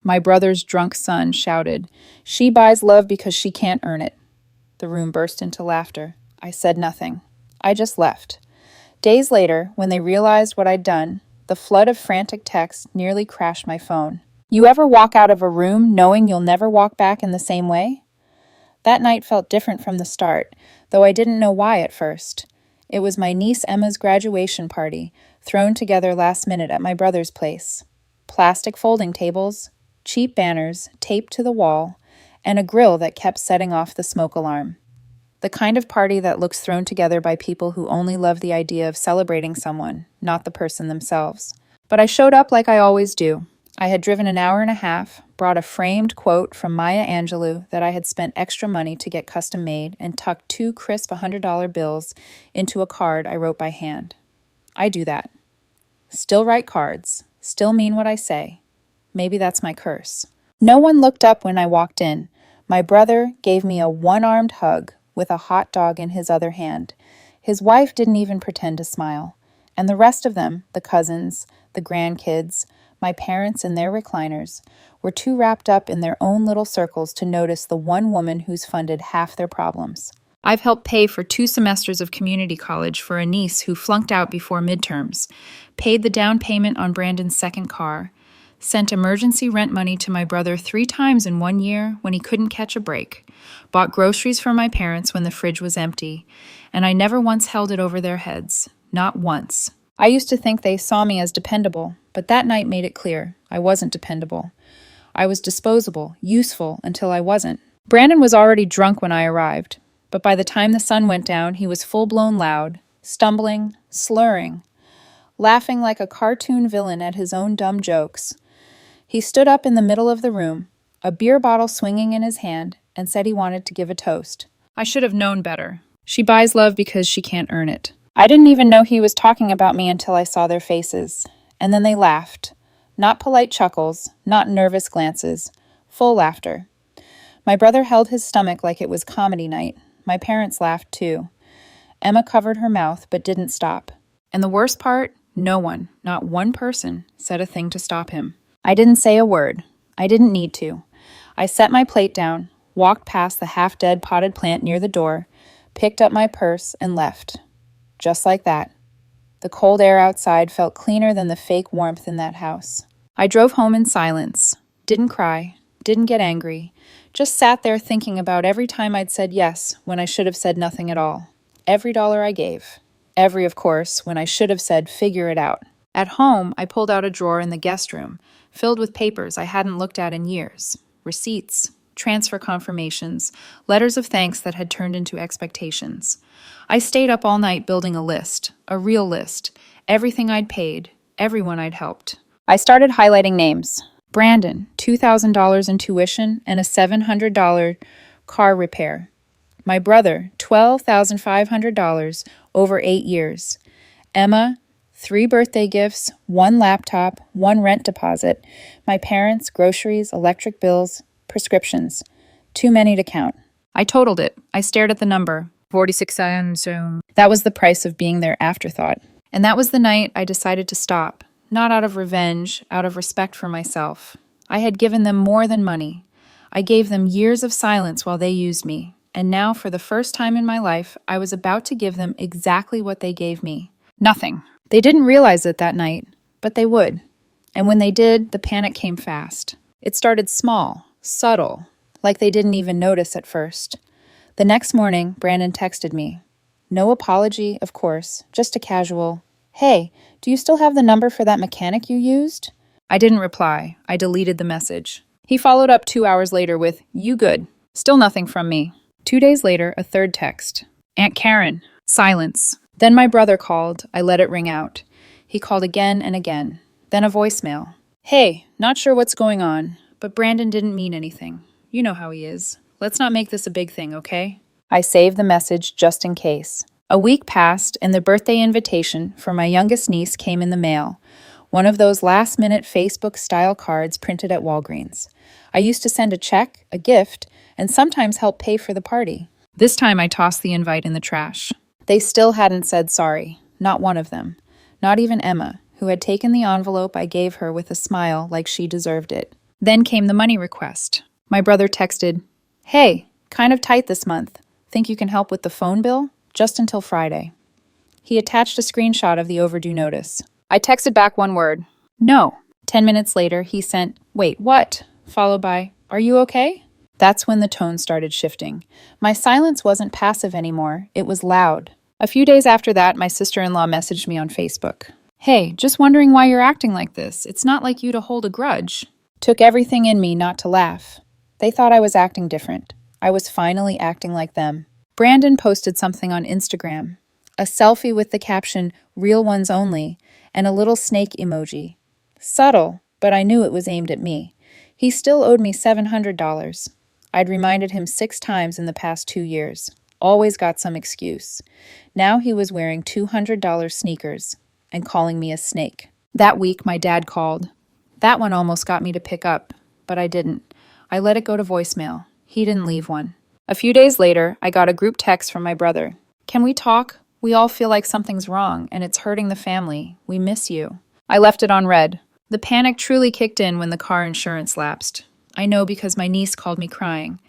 My brother's drunk son shouted, "She buys love because she can't earn it." The room burst into laughter. I said nothing. I just left. Days later, when they realized what I'd done, the flood of frantic texts nearly crashed my phone. You ever walk out of a room knowing you'll never walk back in the same way? That night felt different from the start, though I didn't know why at first. It was my niece Emma's graduation party, thrown together last minute at my brother's place. Plastic folding tables, cheap banners taped to the wall, and a grill that kept setting off the smoke alarm. The kind of party that looks thrown together by people who only love the idea of celebrating someone, not the person themselves. But I showed up like I always do. I had driven an hour and a half, brought a framed quote from Maya Angelou that I had spent extra money to get custom made, and tucked 2 crisp $100 bills into a card I wrote by hand. I do that. Still write cards, still mean what I say. Maybe that's my curse. No one looked up when I walked in. My brother gave me a one-armed hug with a hot dog in his other hand. His wife didn't even pretend to smile. And the rest of them, the cousins, the grandkids, my parents in their recliners, were too wrapped up in their own little circles to notice the one woman who's funded half their problems. I've helped pay for 2 semesters of community college for a niece who flunked out before midterms, paid the down payment on Brandon's second car, sent emergency rent money to my brother 3 times in 1 year when he couldn't catch a break, bought groceries for my parents when the fridge was empty, and I never once held it over their heads. Not once. I used to think they saw me as dependable, but that night made it clear I wasn't dependable. I was disposable, useful, until I wasn't. Brandon was already drunk when I arrived, but by the time the sun went down, he was full-blown loud, stumbling, slurring, laughing like a cartoon villain at his own dumb jokes. He stood up in the middle of the room, a beer bottle swinging in his hand, and said he wanted to give a toast. I should have known better. She buys love because she can't earn it. I didn't even know he was talking about me until I saw their faces. And then they laughed. Not polite chuckles, not nervous glances. Full laughter. My brother held his stomach like it was comedy night. My parents laughed too. Emma covered her mouth but didn't stop. And the worst part, no one, not one person, said a thing to stop him. I didn't say a word. I didn't need to. I set my plate down, walked past the half-dead potted plant near the door, picked up my purse, and left. Just like that. The cold air outside felt cleaner than the fake warmth in that house. I drove home in silence. Didn't cry. Didn't get angry. Just sat there thinking about every time I'd said yes when I should have said nothing at all. Every dollar I gave. Every, of course, when I should have said figure it out. At home, I pulled out a drawer in the guest room, filled with papers I hadn't looked at in years. Receipts, transfer confirmations, letters of thanks that had turned into expectations. I stayed up all night building a list, a real list, everything I'd paid, everyone I'd helped. I started highlighting names. Brandon, $2,000 in tuition and a $700 car repair. My brother, $12,500 over 8 years. Emma, 3 birthday gifts, 1 laptop, 1 rent deposit. My parents, groceries, electric bills, prescriptions. Too many to count. I totaled it. I stared at the number. 46,000. That was the price of being their afterthought. And that was the night I decided to stop. Not out of revenge, out of respect for myself. I had given them more than money. I gave them years of silence while they used me. And now, for the first time in my life, I was about to give them exactly what they gave me. Nothing. They didn't realize it that night, but they would. And when they did, the panic came fast. It started small, subtle, like they didn't even notice at first. The next morning, Brandon texted me. No apology, of course, just a casual, "Hey, do you still have the number for that mechanic you used?" I didn't reply. I deleted the message. He followed up 2 hours later with, "You good?" Still nothing from me. 2 days later, a third text. "Aunt Karen." Silence. Then my brother called. I let it ring out. He called again and again. Then a voicemail. "Hey, not sure what's going on, but Brandon didn't mean anything. You know how he is. Let's not make this a big thing, okay?" I saved the message just in case. A week passed, and the birthday invitation for my youngest niece came in the mail. One of those last-minute Facebook-style cards printed at Walgreens. I used to send a check, a gift, and sometimes help pay for the party. This time I tossed the invite in the trash. They still hadn't said sorry. Not one of them. Not even Emma, who had taken the envelope I gave her with a smile like she deserved it. Then came the money request. My brother texted, "Hey, kind of tight this month. Think you can help with the phone bill? Just until Friday." He attached a screenshot of the overdue notice. I texted back one word, "No." 10 minutes later, he sent, "Wait, what?" followed by, "Are you okay?" That's when the tone started shifting. My silence wasn't passive anymore, it was loud. A few days after that, my sister-in-law messaged me on Facebook. "Hey, just wondering why you're acting like this. It's not like you to hold a grudge." Took everything in me not to laugh. They thought I was acting different. I was finally acting like them. Brandon posted something on Instagram. A selfie with the caption, "Real ones only," and a little snake emoji. Subtle, but I knew it was aimed at me. He still owed me $700. I'd reminded him 6 times in the past 2 years. Always got some excuse. Now he was wearing $200 sneakers and calling me a snake. That week, my dad called. That one almost got me to pick up, but I didn't. I let it go to voicemail. He didn't leave one. A few days later, I got a group text from my brother. "Can we talk? We all feel like something's wrong, and it's hurting the family. We miss you." I left it on read. The panic truly kicked in when the car insurance lapsed. I know because my niece called me crying.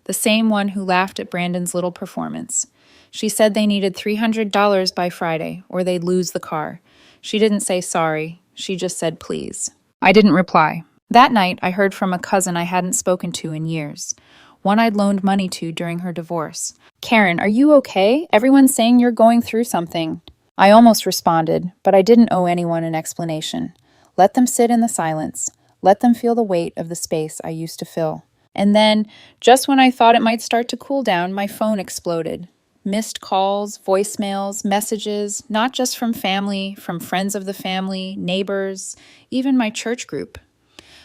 The same one who laughed at Brandon's little performance. She said they needed $300 by Friday, or they'd lose the car. She didn't say sorry. She just said please. I didn't reply. That night, I heard from a cousin I hadn't spoken to in years. One I'd loaned money to during her divorce. "Karen, are you okay? Everyone's saying you're going through something." I almost responded, but I didn't owe anyone an explanation. Let them sit in the silence. Let them feel the weight of the space I used to fill. And then, just when I thought it might start to cool down, my phone exploded. Missed calls, voicemails, messages, not just from family, from friends of the family, neighbors, even my church group.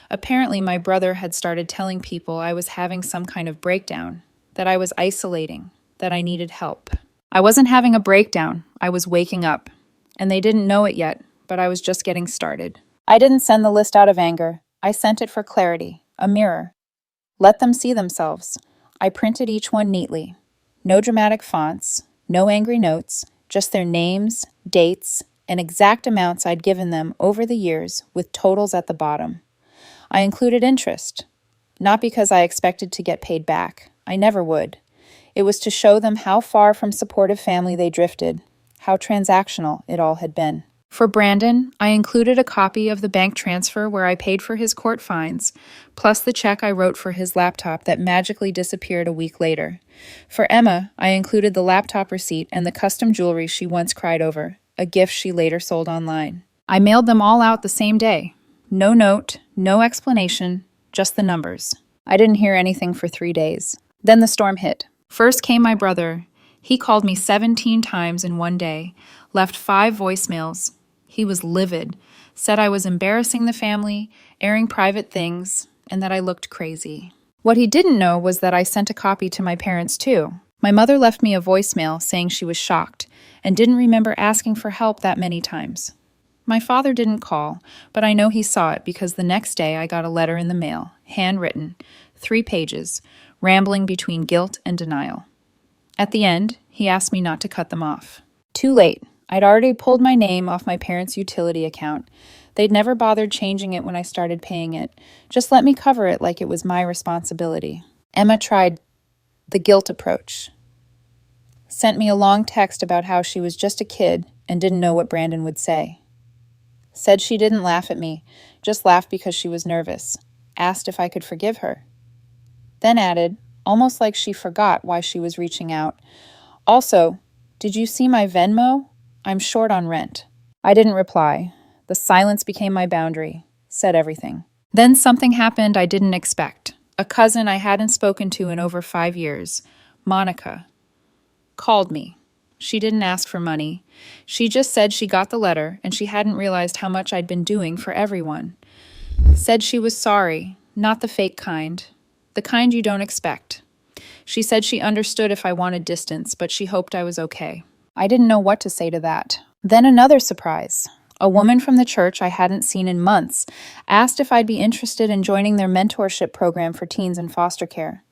Apparently, my brother had started telling people I was having some kind of breakdown, that I was isolating, that I needed help. I wasn't having a breakdown, I was waking up. And they didn't know it yet, but I was just getting started. I didn't send the list out of anger. I sent it for clarity, a mirror. Let them see themselves. I printed each one neatly. No dramatic fonts, no angry notes, just their names, dates, and exact amounts I'd given them over the years with totals at the bottom. I included interest, not because I expected to get paid back. I never would. It was to show them how far from supportive family they drifted, how transactional it all had been. For Brandon, I included a copy of the bank transfer where I paid for his court fines, plus the check I wrote for his laptop that magically disappeared a week later. For Emma, I included the laptop receipt and the custom jewelry she once cried over, a gift she later sold online. I mailed them all out the same day. No note, no explanation, just the numbers. I didn't hear anything for 3 days. Then the storm hit. First came my brother. He called me 17 times in one day, left 5 voicemails. He was livid, said I was embarrassing the family, airing private things, and that I looked crazy. What he didn't know was that I sent a copy to my parents too. My mother left me a voicemail saying she was shocked and didn't remember asking for help that many times. My father didn't call, but I know he saw it because the next day I got a letter in the mail, handwritten, 3 pages, rambling between guilt and denial. At the end, he asked me not to cut them off. Too late. I'd already pulled my name off my parents' utility account. They'd never bothered changing it when I started paying it. Just let me cover it like it was my responsibility. Emma tried the guilt approach. Sent me a long text about how she was just a kid and didn't know what Brandon would say. Said she didn't laugh at me, just laughed because she was nervous. Asked if I could forgive her. Then added, almost like she forgot why she was reaching out, "Also, did you see my Venmo? I'm short on rent." I didn't reply. The silence became my boundary, said everything. Then something happened I didn't expect. A cousin I hadn't spoken to in over 5 years, Monica, called me. She didn't ask for money. She just said she got the letter and she hadn't realized how much I'd been doing for everyone. Said she was sorry, not the fake kind, the kind you don't expect. She said she understood if I wanted distance, but she hoped I was okay. I didn't know what to say to that. Then another surprise. A woman from the church I hadn't seen in months asked if I'd be interested in joining their mentorship program for teens in foster care.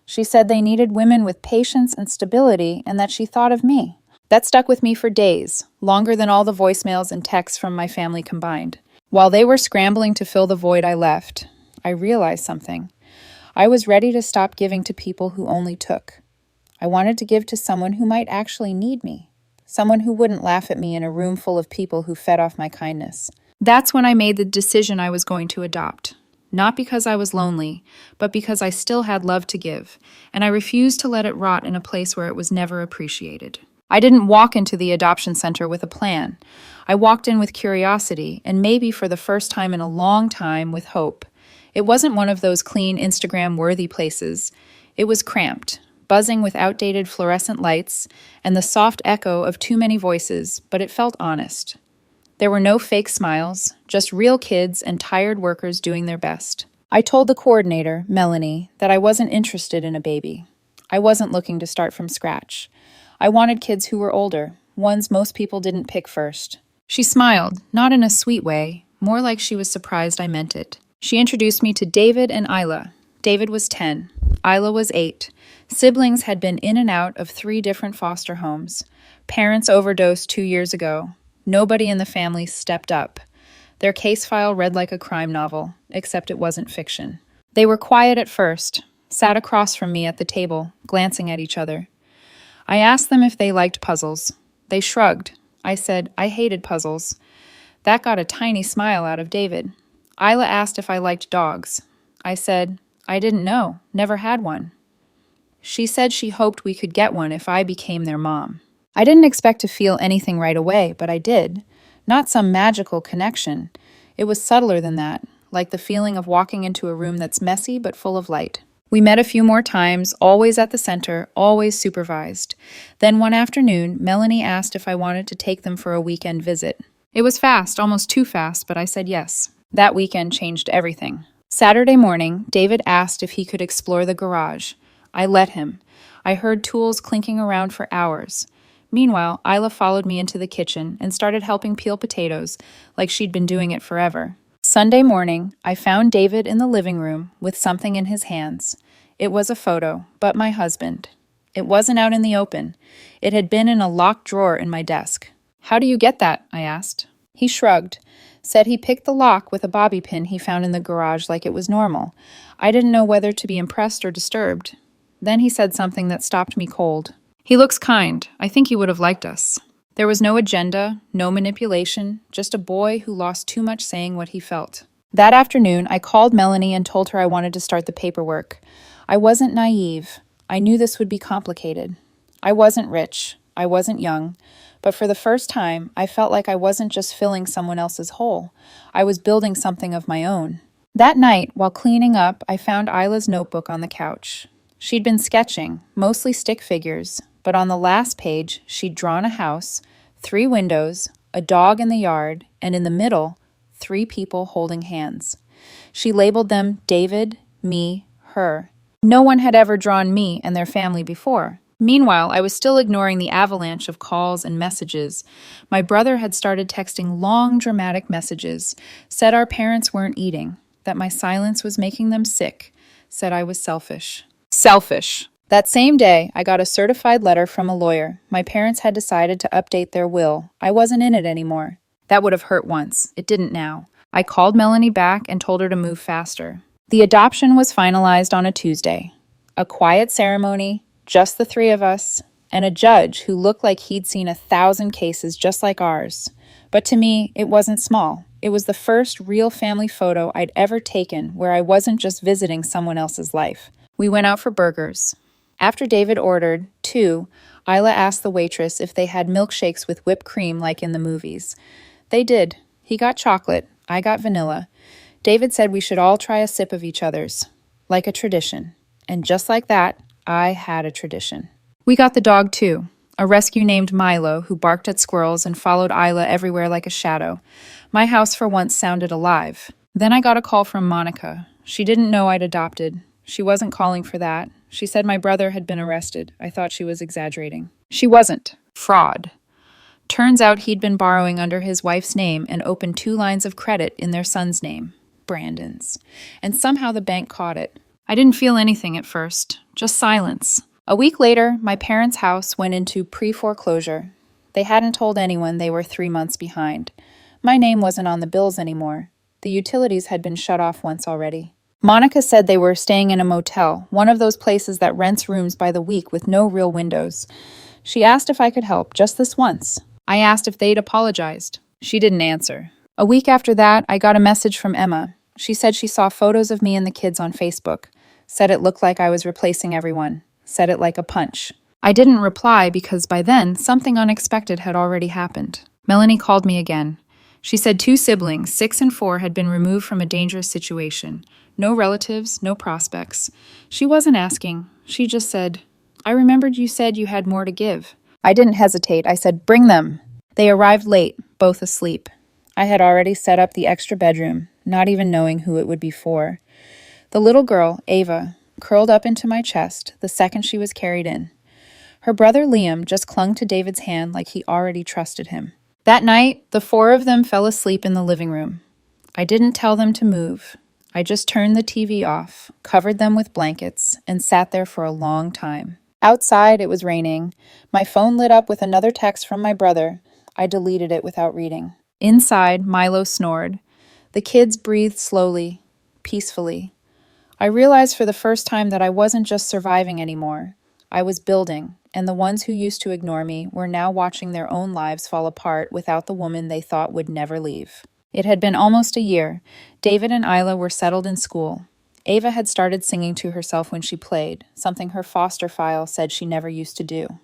She said they needed women with patience and stability and that she thought of me. That stuck with me for days, longer than all the voicemails and texts from my family combined. While they were scrambling to fill the void I left, I realized something. I was ready to stop giving to people who only took. I wanted to give to someone who might actually need me, someone who wouldn't laugh at me in a room full of people who fed off my kindness. That's when I made the decision I was going to adopt. Not because I was lonely, but because I still had love to give, and I refused to let it rot in a place where it was never appreciated. I didn't walk into the adoption center with a plan. I walked in with curiosity, and maybe for the first time in a long time, with hope. It wasn't one of those clean, Instagram-worthy places. It was cramped, buzzing with outdated fluorescent lights and the soft echo of too many voices, but it felt honest. There were no fake smiles, just real kids and tired workers doing their best. I told the coordinator, Melanie, that I wasn't interested in a baby. I wasn't looking to start from scratch. I wanted kids who were older, ones most people didn't pick first. She smiled, not in a sweet way, more like she was surprised I meant it. She introduced me to David and Isla. David was 10. Isla was 8. Siblings had been in and out of 3 different foster homes. Parents overdosed 2 years ago. Nobody in the family stepped up. Their case file read like a crime novel, except it wasn't fiction. They were quiet at first, sat across from me at the table, glancing at each other. I asked them if they liked puzzles. They shrugged. I said, I hated puzzles. That got a tiny smile out of David. Isla asked if I liked dogs. I said, I didn't know, never had one. She said she hoped we could get one if I became their mom. I didn't expect to feel anything right away, but I did. Not some magical connection. It was subtler than that, like the feeling of walking into a room that's messy but full of light. We met a few more times, always at the center, always supervised. Then one afternoon, Melanie asked if I wanted to take them for a weekend visit. It was fast, almost too fast, but I said yes. That weekend changed everything. Saturday morning, David asked if he could explore the garage. I let him. I heard tools clinking around for hours. Meanwhile, Isla followed me into the kitchen and started helping peel potatoes, like she'd been doing it forever. Sunday morning, I found David in the living room with something in his hands. It was a photo, but my husband. It wasn't out in the open. It had been in a locked drawer in my desk. How do you get that? I asked. He shrugged, said he picked the lock with a bobby pin he found in the garage like it was normal. I didn't know whether to be impressed or disturbed. Then he said something that stopped me cold. He looks kind. I think he would have liked us. There was no agenda, no manipulation, just a boy who lost too much saying what he felt. That afternoon, I called Melanie and told her I wanted to start the paperwork. I wasn't naive. I knew this would be complicated. I wasn't rich. I wasn't young. But for the first time, I felt like I wasn't just filling someone else's hole. I was building something of my own. That night, while cleaning up, I found Isla's notebook on the couch. She'd been sketching, mostly stick figures, but on the last page, she'd drawn a house, 3 windows, a dog in the yard, and in the middle, 3 people holding hands. She labeled them David, me, her. No one had ever drawn me and their family before. Meanwhile, I was still ignoring the avalanche of calls and messages. My brother had started texting long, dramatic messages, said our parents weren't eating, that my silence was making them sick, said I was selfish. Selfish. That same day, I got a certified letter from a lawyer. My parents had decided to update their will. I wasn't in it anymore. That would have hurt once. It didn't now. I called Melanie back and told her to move faster. The adoption was finalized on a Tuesday. A quiet ceremony, just the 3 of us, and a judge who looked like he'd seen 1,000 cases just like ours. But to me, it wasn't small. It was the first real family photo I'd ever taken where I wasn't just visiting someone else's life. We went out for burgers. After David ordered 2, Isla asked the waitress if they had milkshakes with whipped cream like in the movies. They did. He got chocolate. I got vanilla. David said we should all try a sip of each other's, like a tradition. And just like that, I had a tradition. We got the dog too, a rescue named Milo who barked at squirrels and followed Isla everywhere like a shadow. My house for once sounded alive. Then I got a call from Monica. She didn't know I'd adopted. She wasn't calling for that. She said my brother had been arrested. I thought she was exaggerating. She wasn't. Fraud. Turns out he'd been borrowing under his wife's name and opened 2 lines of credit in their son's name, Brandon's. And somehow the bank caught it. I didn't feel anything at first, just silence. A week later, my parents' house went into pre-foreclosure. They hadn't told anyone they were 3 months behind. My name wasn't on the bills anymore. The utilities had been shut off once already. Monica said they were staying in a motel, one of those places that rents rooms by the week with no real windows. She asked if I could help, just this once. I asked if they'd apologized. She didn't answer. A week after that, I got a message from Emma. She said she saw photos of me and the kids on Facebook. Said it looked like I was replacing everyone. Said it like a punch. I didn't reply because by then, something unexpected had already happened. Melanie called me again. She said 2 siblings, 6 and 4, had been removed from a dangerous situation. No relatives, no prospects. She wasn't asking. She just said, "I remembered you said you had more to give." I didn't hesitate. I said, "Bring them." They arrived late, both asleep. I had already set up the extra bedroom, not even knowing who it would be for. The little girl, Ava, curled up into my chest the second she was carried in. Her brother Liam just clung to David's hand like he already trusted him. That night, the 4 of them fell asleep in the living room. I didn't tell them to move. I just turned the TV off, covered them with blankets, and sat there for a long time. Outside, it was raining. My phone lit up with another text from my brother. I deleted it without reading. Inside, Milo snored. The kids breathed slowly, peacefully. I realized for the first time that I wasn't just surviving anymore. I was building, and the ones who used to ignore me were now watching their own lives fall apart without the woman they thought would never leave. It had been almost a year. David and Isla were settled in school. Ava had started singing to herself when she played, something her foster file said she never used to do.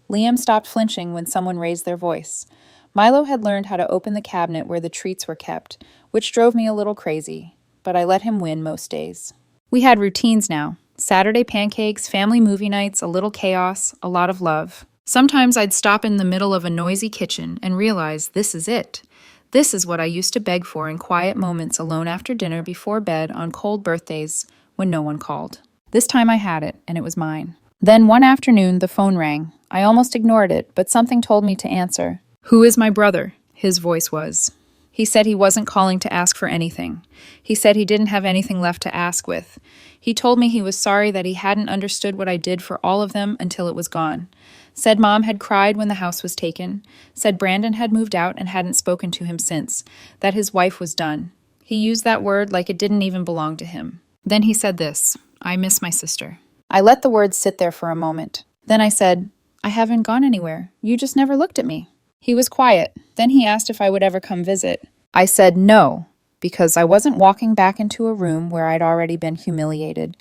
Liam stopped flinching when someone raised their voice. Milo had learned how to open the cabinet where the treats were kept, which drove me a little crazy, but I let him win most days. We had routines now. Saturday pancakes, family movie nights, a little chaos, a lot of love. Sometimes I'd stop in the middle of a noisy kitchen and realize this is it. This is what I used to beg for in quiet moments alone after dinner before bed on cold birthdays when no one called. This time I had it, and it was mine. Then one afternoon, the phone rang. I almost ignored it, but something told me to answer. "Who is my brother?" His voice was. He said he wasn't calling to ask for anything. He said he didn't have anything left to ask with. He told me he was sorry that he hadn't understood what I did for all of them until it was gone. Said Mom had cried when the house was taken. Said Brandon had moved out and hadn't spoken to him since. That his wife was done. He used that word like it didn't even belong to him. Then he said this, "I miss my sister." I let the words sit there for a moment. Then I said, "I haven't gone anywhere. You just never looked at me." He was quiet. Then he asked if I would ever come visit. I said no, because I wasn't walking back into a room where I'd already been humiliated.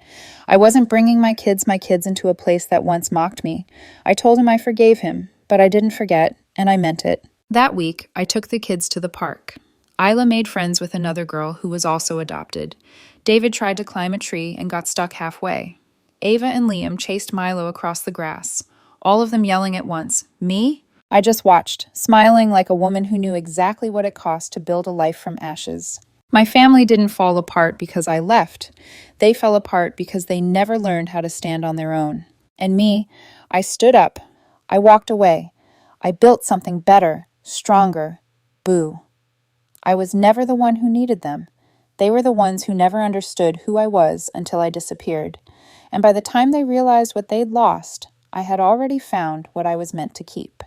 I wasn't bringing my kids into a place that once mocked me. I told him I forgave him, but I didn't forget, and I meant it. That week, I took the kids to the park. Isla made friends with another girl who was also adopted. David tried to climb a tree and got stuck halfway. Ava and Liam chased Milo across the grass, all of them yelling at once, "Me?" I just watched, smiling like a woman who knew exactly what it cost to build a life from ashes. My family didn't fall apart because I left. They fell apart because they never learned how to stand on their own. And me, I stood up. I walked away. I built something better, stronger. Boo. I was never the one who needed them. They were the ones who never understood who I was until I disappeared. And by the time they realized what they'd lost, I had already found what I was meant to keep.